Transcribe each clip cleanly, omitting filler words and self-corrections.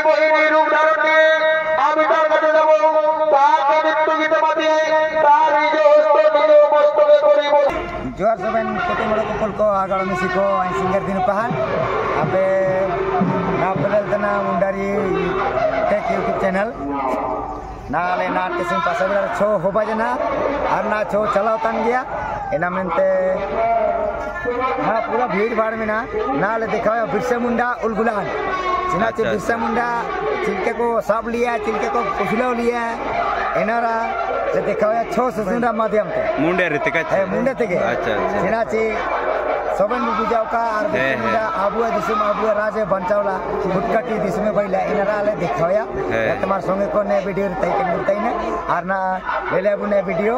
মোহিনী রূপ ধারণ নিয়ে আমি তার কাছে যাব, তাকে নৃত্য গীত মাতিয়ে তার নিজ হস্ত নিজ মস্তকে করিব। जोहार सबन कोटे मोड़ो को पुल को आगड़ मिसी को आई सिंगर दिन पहान आपे ना बदल तना मुंडारी टेक यूट्यूब चैनल नाले नाट के सिंह पास छो होबा जना और ना छो चलाव तन गया एना मेनते हाँ पूरा भीड़ भाड़ में ना ले दिखाओ बिरसा मुंडा उलगुलान जिना चे बिरसा मुंडा चिलके को साब लिया चिलके को कुचलाव लिया एनारा ले दिखाओ छो सुंदर माध्यम ते मुंडे रहते का है मुंडे ते अच्छा जिना चे सबन बुझाव का और मुंडा आबुआ दिसम आबुआ राजे बंचावला गुटकाटी दिसमे बैला एनारा ले दिखाया तुम्हार संगे को ने वीडियो तई के मिलतई ने और ना ले बुने वीडियो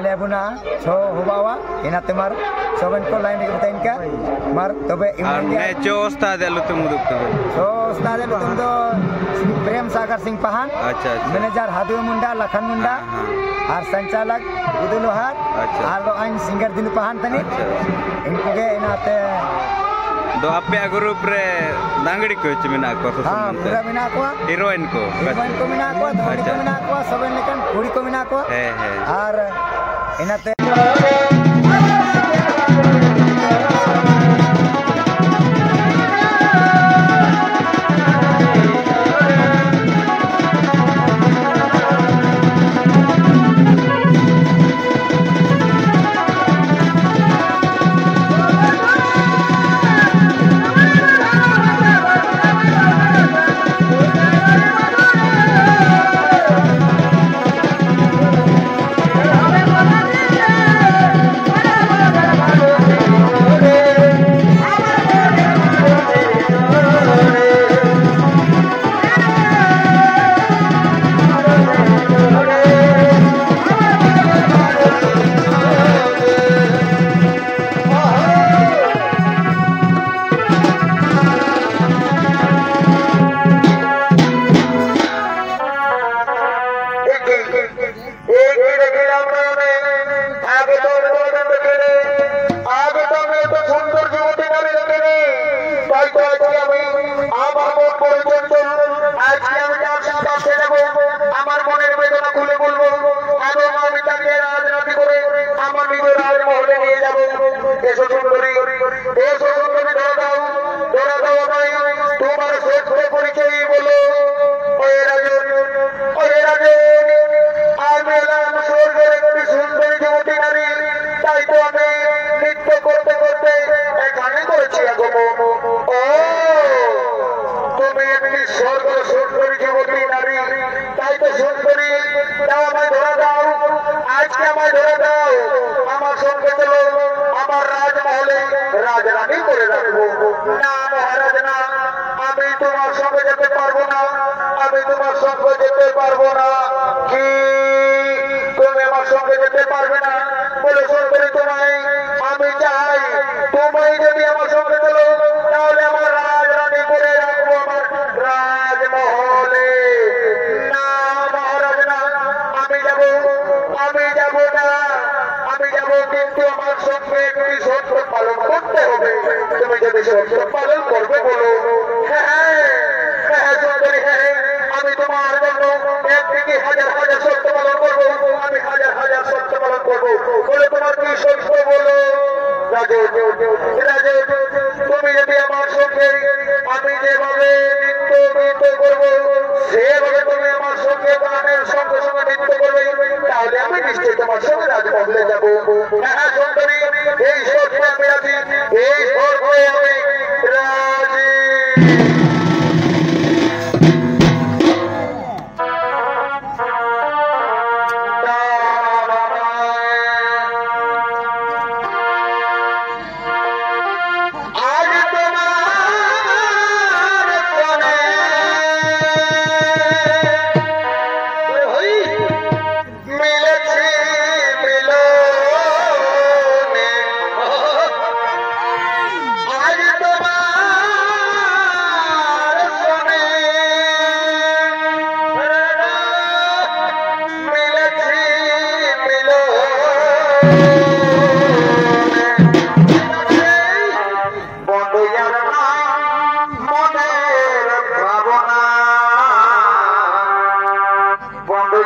ले बुना छो होबावा एना तुम्हार सबन को लाइन के बताइन का मार तबे ने जो उस्ताद है तुम दुख जो उस्ताद है तुम तो प्रेम सागर सिंह पहान अच्छा मैनेजर हादू मुंडा लखन मुंडा और संचालक उदुल लोहार और आइन सिंगर दिन पहान तनी इनको के इनाते दो आपे ग्रुप रे दांगड़ी को मिना को हां पूरा मिना को हीरोइन को मिना को धोनी को मिना को सबन लेकन कुड़ी को मिना को है और इनाते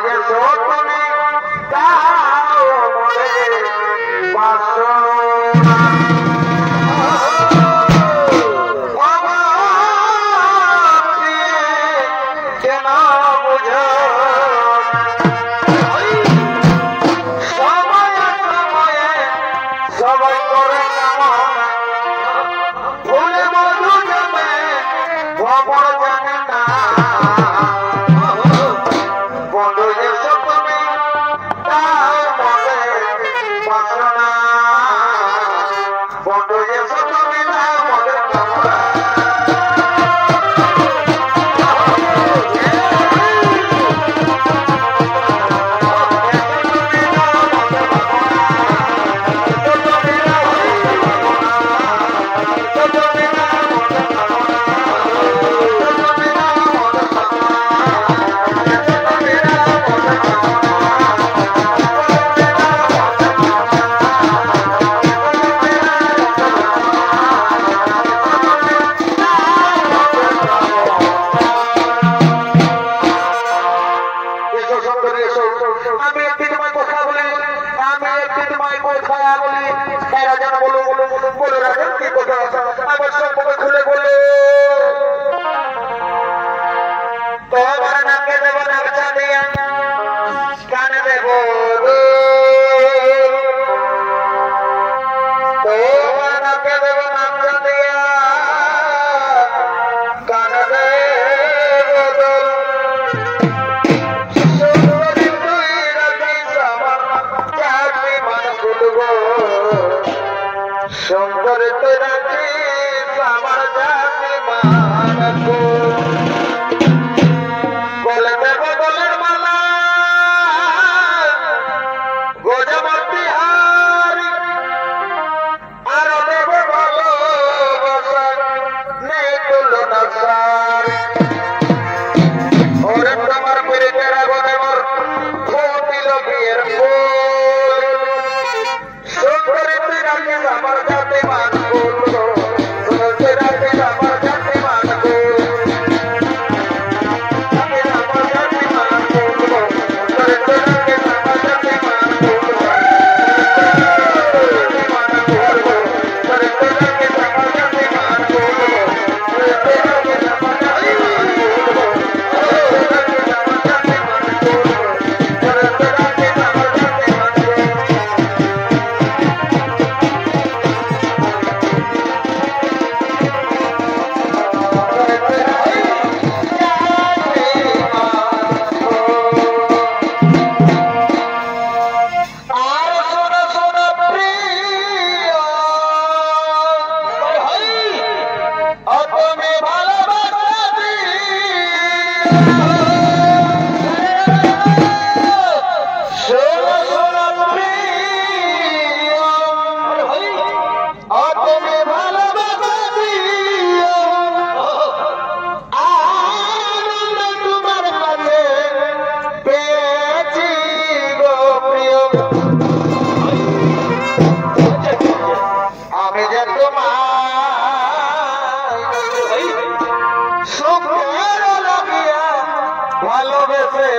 যে তুমি দাও মরে বাসনা কেন বুঝো সময়ে সময়ে সবাই করে কামনা ভুলে মধু জমে খবর জানে না বন্ধু এসো তুমি তার মনে বাসনা বন্ধু এসো তুমি তার মনে কামনা আমি একটি তোমায় কথা বলি এরা যেন বলে রাখেন কি কথা আমার সম্পর্কে খুলে বলে তোমার নাকে দেব নাচা দিয়া কানে দেব তোমার নাকে দেব নাচা দিয়া কানে দেব শঙ্কর রাখি আমার জাতি মানবো বলে দেব বলের মালা গোজমতি হারি আর দেব ভালো নেই তুলনা সারি ওরে তোমার মেরে তেরা বনে মোর ফুটিল বিয়ের ফুল শঙ্কর রাখি আমার জাতি মানবো শঙ্কর রাখি আমার জাতি মানবো আমি যে তোমার সুখের লাগিয়া ভালোবেসে